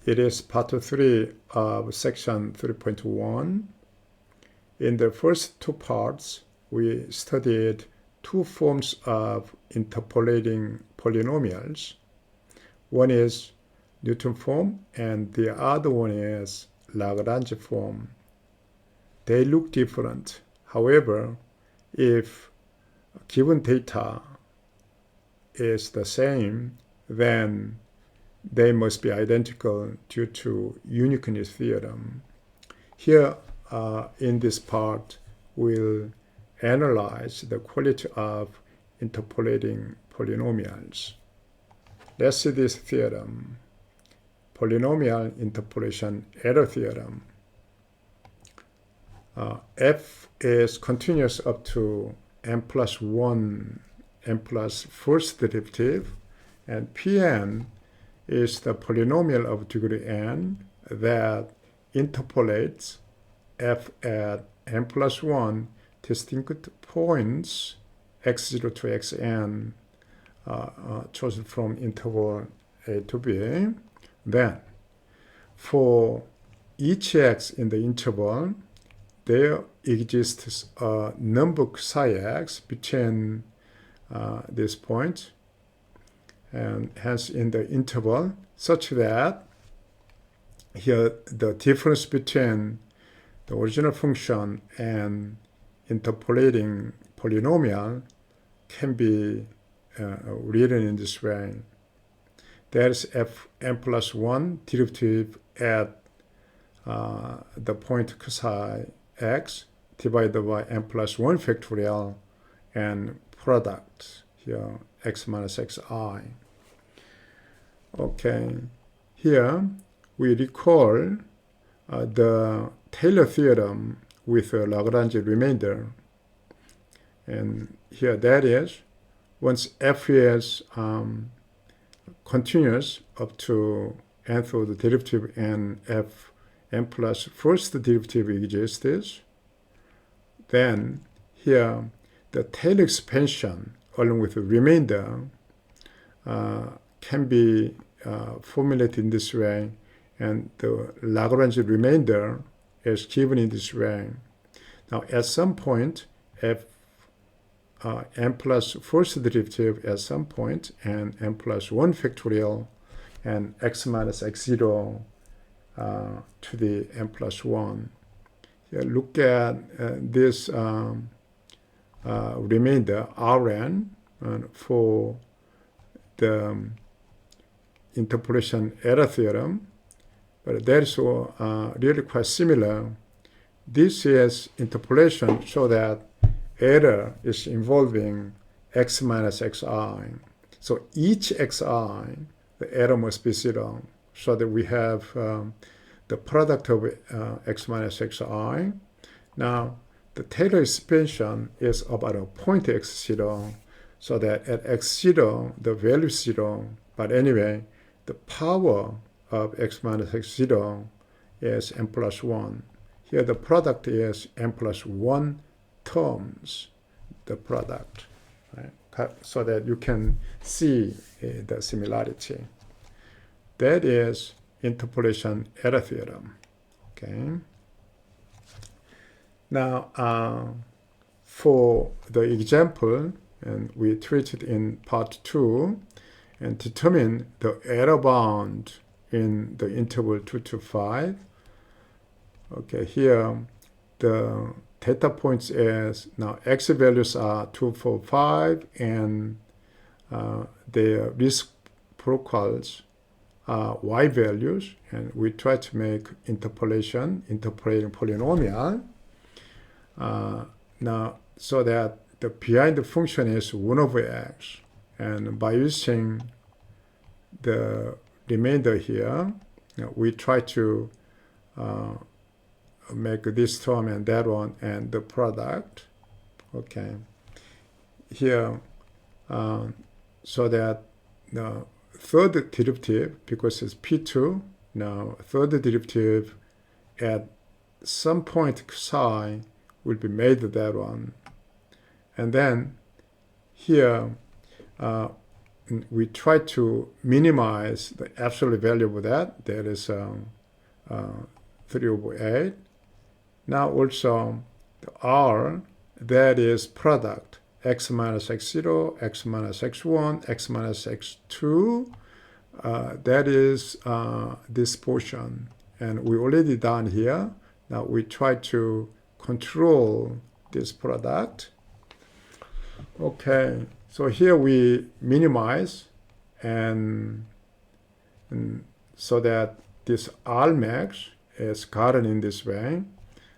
It is part 3 of section 3.1. In the first two parts, we studied two forms of interpolating polynomials. One is Newton form and the other one is Lagrange form. They look different. However, if given data is the same, then they must be identical due to uniqueness theorem. Here in this part, we'll analyze the quality of interpolating polynomials. Let's see this theorem. Polynomial interpolation error theorem. F is continuous up to n plus 1, n plus first derivative, and Pn is the polynomial of degree n that interpolates f at n plus 1 distinct points x0 to xn chosen from interval a to b. Then, for each x in the interval, there exists a number psi x between this point, and hence in the interval, such that here the difference between the original function and interpolating polynomial can be written in this way. There's f n plus 1 derivative at the point psi x divided by n plus 1 factorial and product here x minus xi. Okay, here we recall the Taylor theorem with a Lagrange remainder, and here that is, once f is continuous up to nth order derivative and f n plus first derivative exists, then here the Taylor expansion along with the remainder can be formulated in this way, and the Lagrange remainder is given in this way. Now at some point f n plus first derivative at some point and n plus 1 factorial and x minus x0 to the n plus 1. Here, look at this remainder Rn for the interpolation error theorem, but that is really quite similar. This is interpolation so that error is involving x minus xi. So each xi, the error must be 0, so that we have the product of x minus xi. Now, the Taylor expansion is about a point x0, so that at x0, the value is 0. But anyway, the power of x minus x0 is n plus 1. Here the product is n plus 1 terms, the product, right? So that you can see the similarity. That is interpolation error theorem. Okay. Now, for the example, and we treated in part 2, and determine the error bound in the interval 2 to 5. Okay, here the data points is, now x values are 2, 4, 5, and their reciprocals are y values, and we try to make interpolating polynomial. Now, so that the behind the function is 1 over x, and by using the remainder here, we try to make this term and that one and the product. Okay, here so that the third derivative, because it's p2, now third derivative at some point psi will be made that one, and then here we try to minimize the absolute value of that. That is 3 over 8. Now also the R, that is product x minus x0, x minus x1, x minus x2. That is this portion. And we already done here. Now we try to control this product. Okay, so here we minimize and so that this R max is gotten in this way.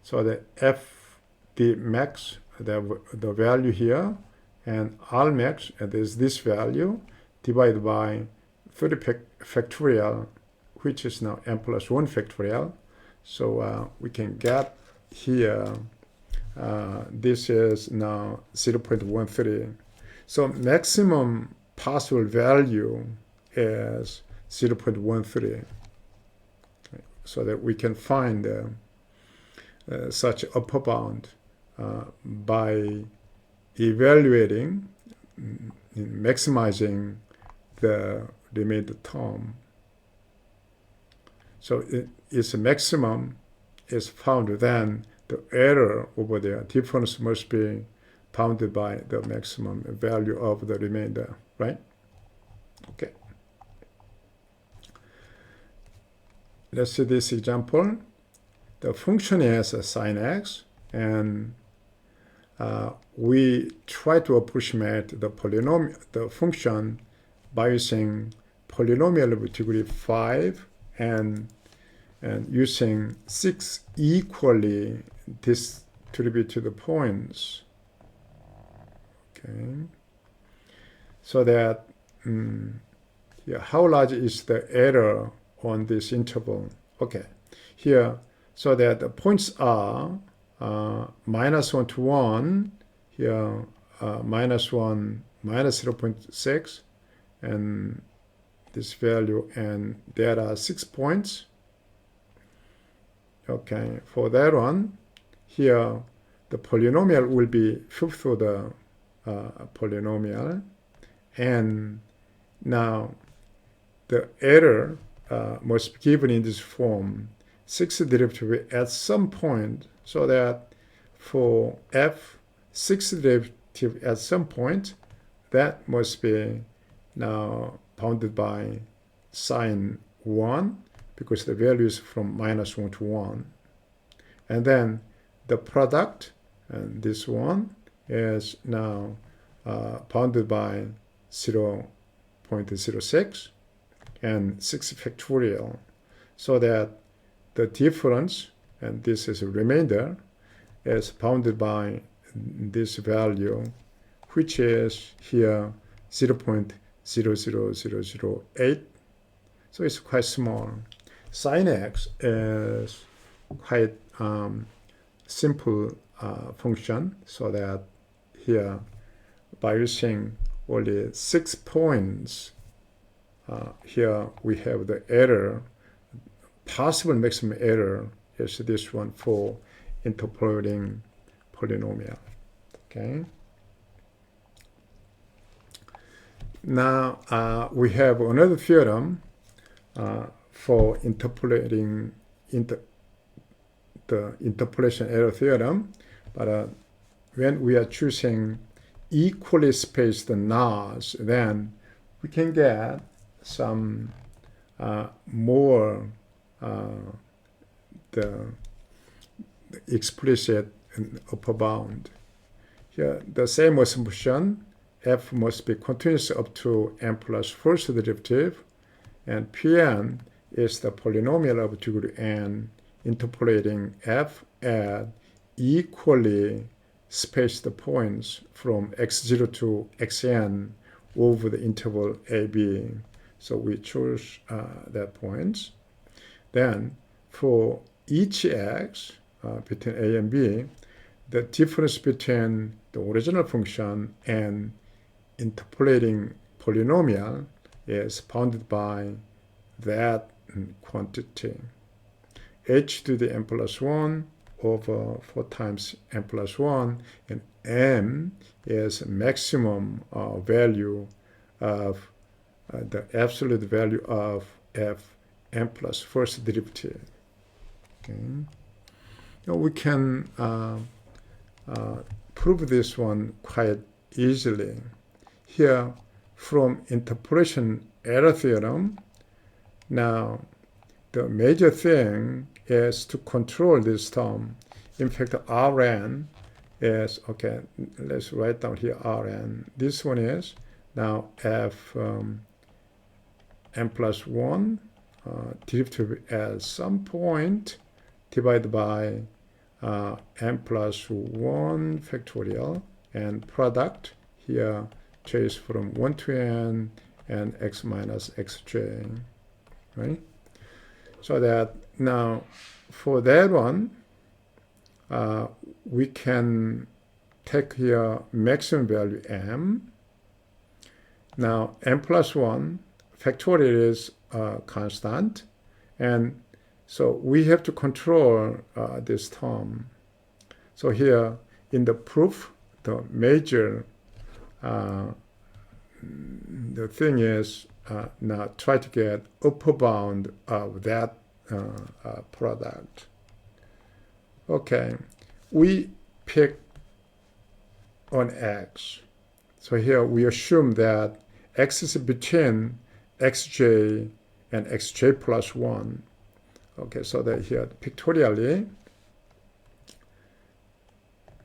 So that f the max, the value here, and R max, and is this value, divided by 30 factorial, which is now n plus 1 factorial. So we can get here, this is now 0.13. So maximum possible value is 0.13. Okay. So that we can find such upper bound by evaluating, maximizing the remainder term. So its maximum is found, then the error over there, difference must be bounded by the maximum value of the remainder, right? Okay. Let's see this example. The function is sine x, and we try to approximate the polynomial, the function, by using polynomial of degree 5 and using 6 equally distributed points. Okay, so that yeah, how large is the error on this interval? Okay, here, so that the points are -1 to 1, here -1, -0.6, and this value, and there are 6 points. Okay, for that one, here the polynomial will be fifth order polynomial, and now the error must be given in this form, 6th derivative at some point, so that for f 6th derivative at some point, that must be now bounded by sine 1, because the value is from -1 to 1. And then the product, and this one, is now bounded by 0.06 and 6 factorial, so that the difference, and this is a remainder, is bounded by this value, which is here 0.00008. So it's quite small. Sine x is quite simple function, so that here, by using only 6 points, here we have the error, possible maximum error is this one for interpolating polynomial. Okay. Now we have another theorem for interpolating the interpolation error theorem, but when we are choosing equally spaced nodes, then we can get some more the explicit upper bound. Here, the same assumption, f must be continuous up to n plus first derivative, and Pn is the polynomial of degree n interpolating f at equally spaced points from x0 to xn over the interval ab. So we choose that point. Then for each x between a and b, the difference between the original function and interpolating polynomial is bounded by that quantity. H to the n plus 1 over 4 times n plus 1, and m is maximum value of the absolute value of f n plus first derivative. Okay. Now we can prove this one quite easily. Here, from interpolation error theorem, now the major thing is to control this term. In fact, Rn is, okay, let's write down here Rn. This one is now f n plus 1 derivative at some point divided by n plus 1 factorial, and product here trace from 1 to n and x minus xj, right? So that now for that one, we can take here maximum value m. Now n plus 1 factorial is constant, and so we have to control this term. So here in the proof, the major the thing is now try to get upper bound of that product. Okay, we pick on x. So here we assume that x is between xj and xj plus 1. Okay, so that here pictorially.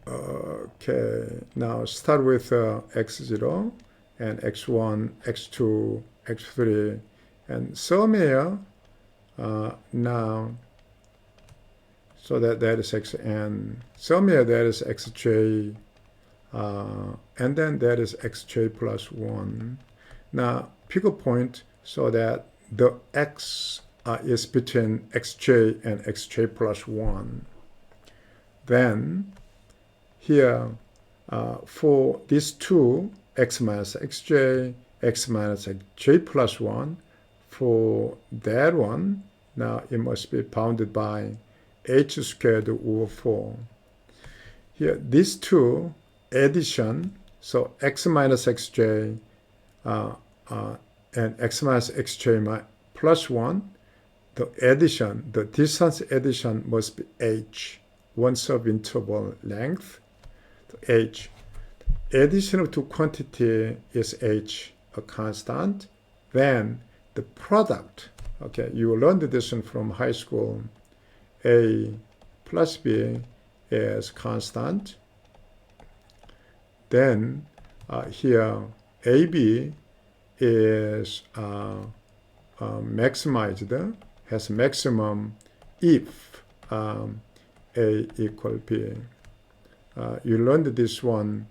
Okay, now start with x0 and x1, x2, x3, and somewhere now, so that is xn, somewhere that is xj, and then that is xj plus 1. Now pick a point so that the x is between xj and xj plus 1. Then here for these two, x minus xj, x minus xj plus 1, for that one, now it must be bounded by h squared over 4. Here, these two addition, so x minus xj and x minus xj plus 1, the addition, the distance addition must be h, one sub-interval length, h. Addition of two quantity is h, a constant. Then the product, okay, you learned this one from high school, a plus b is constant. Then here ab is maximized, has maximum if a equal b. You learned this one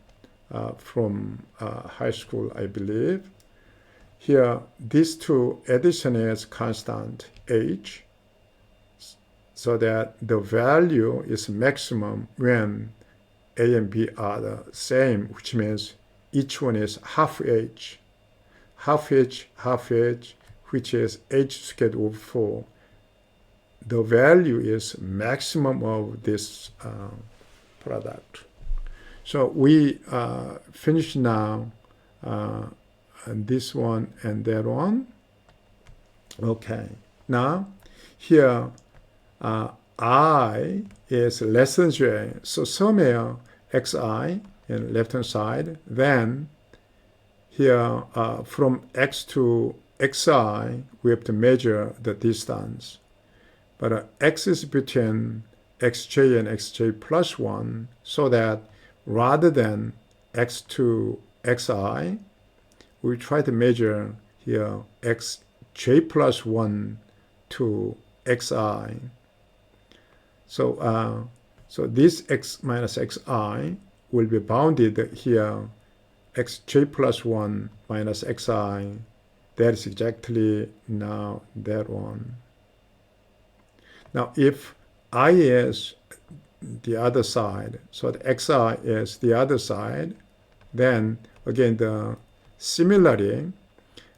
from high school, I believe. Here, these two addition is constant h, so that the value is maximum when a and b are the same, which means each one is half h, which is h squared over 4. The value is maximum of this product. So we finish now this one and that one. Okay. Now here I is less than j. So somewhere xi in left hand side. Then here from x to xi we have to measure the distance. But x is between xj and xj plus 1, so that rather than x to xi, we try to measure here xj plus 1 to xi. So this x minus xi will be bounded here xj plus 1 minus xi. That is exactly now that one. Now if I is the other side, so the xi is the other side, then again the similarly,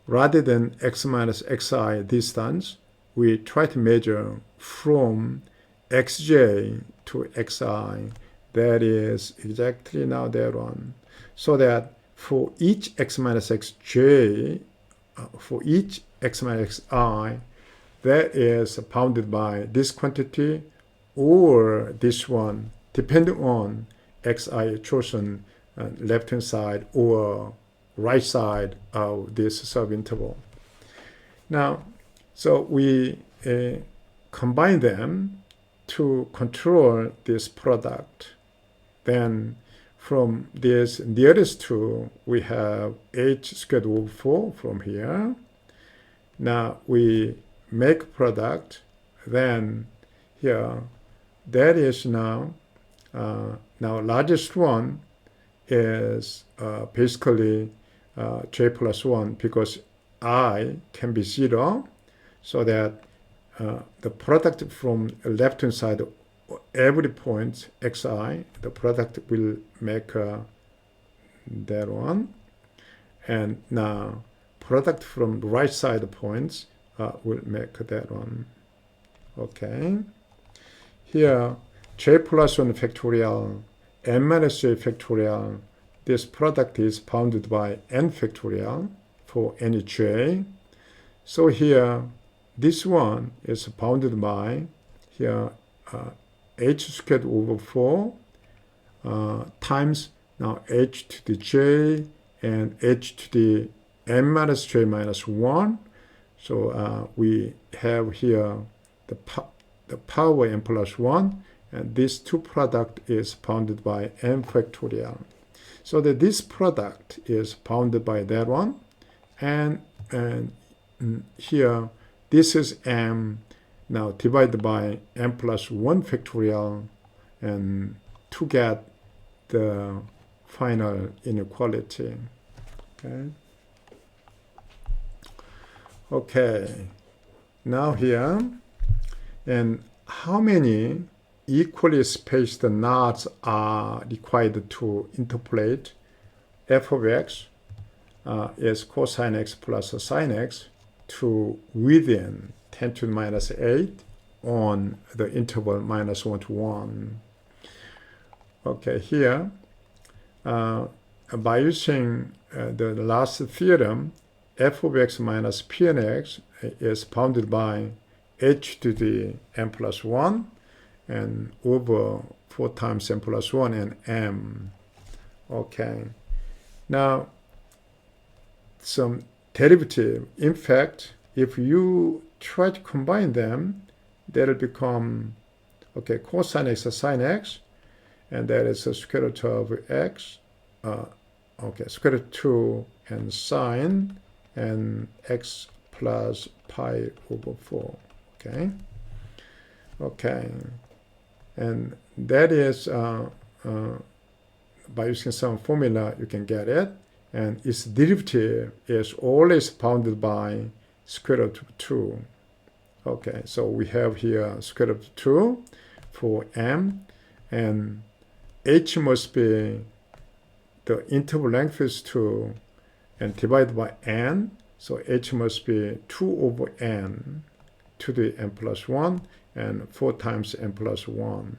rather than x minus xi distance, we try to measure from xj to xi. That is exactly now that one. So that for each x minus xj for each x minus xi that is bounded by this quantity or this one, depending on xi chosen left hand side or right side of this subinterval. Now, so we combine them to control this product. Then from this nearest two, we have h squared over 4 from here. Now we make product. Then here, that is now largest one is basically j plus 1 because I can be 0, so that the product from left hand side, every point xi, the product will make that one. And now product from the right side points will make that one. Okay. Here, j plus 1 factorial, n minus j factorial, this product is bounded by n factorial for any j. So here, this one is bounded by here h squared over 4 times now h to the j and h to the n minus j minus 1. So we have here the power n plus 1, and this two product is bounded by n factorial. So that this product is bounded by that one, and here this is m now divided by n plus 1 factorial, and to get the final inequality. Okay, now here, and how many equally spaced knots are required to interpolate f of x is cosine x plus sine x to within 10 to the minus 8 on the interval minus 1 to 1. Okay, here, by using the last theorem, f of x minus pnx is bounded by h to the n plus 1 and over 4 times n plus 1 and m. Okay, now some derivative. In fact, if you try to combine them, that'll become, okay, cosine x sine x, and that is the square root of x, okay, square root 2 and sine, and x plus pi over 4, okay? Okay, and that is, by using some formula, you can get it, and its derivative is always bounded by square root of 2. Okay, so we have here square root of 2 for m, and h must be, the interval length is 2, and divided by n, so h must be 2 over n to the n plus 1, and 4 times n plus 1.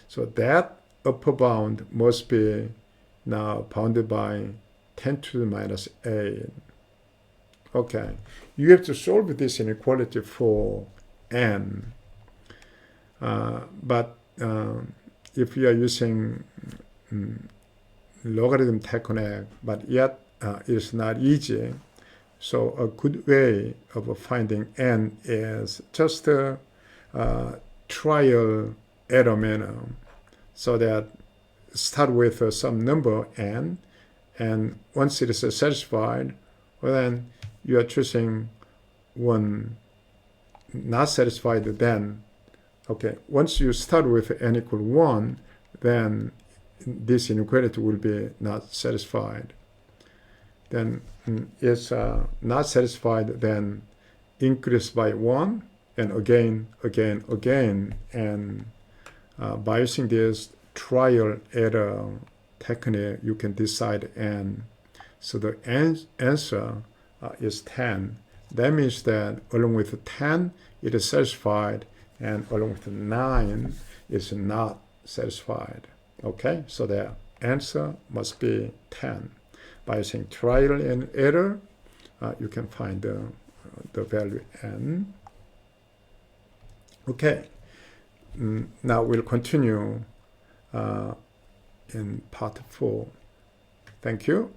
So that upper bound must be now bounded by 10 to the minus 8. Okay, you have to solve this inequality for n. But if you are using logarithm technique, but yet it's not easy, so a good way of finding n is just a trial error manner, so that start with some number n, and once it is satisfied, well, then you are choosing one not satisfied. Then, okay, once you start with n equal 1, then this inequality will be not satisfied. Then it's not satisfied, then increase by 1, and again, and by using this trial error technique, you can decide n. So the answer is 10. That means that along with 10, it is satisfied, and along with 9, it's not satisfied. Okay, so the answer must be 10. By using trial and error, you can find the value n. Okay, now we'll continue in part 4. Thank you.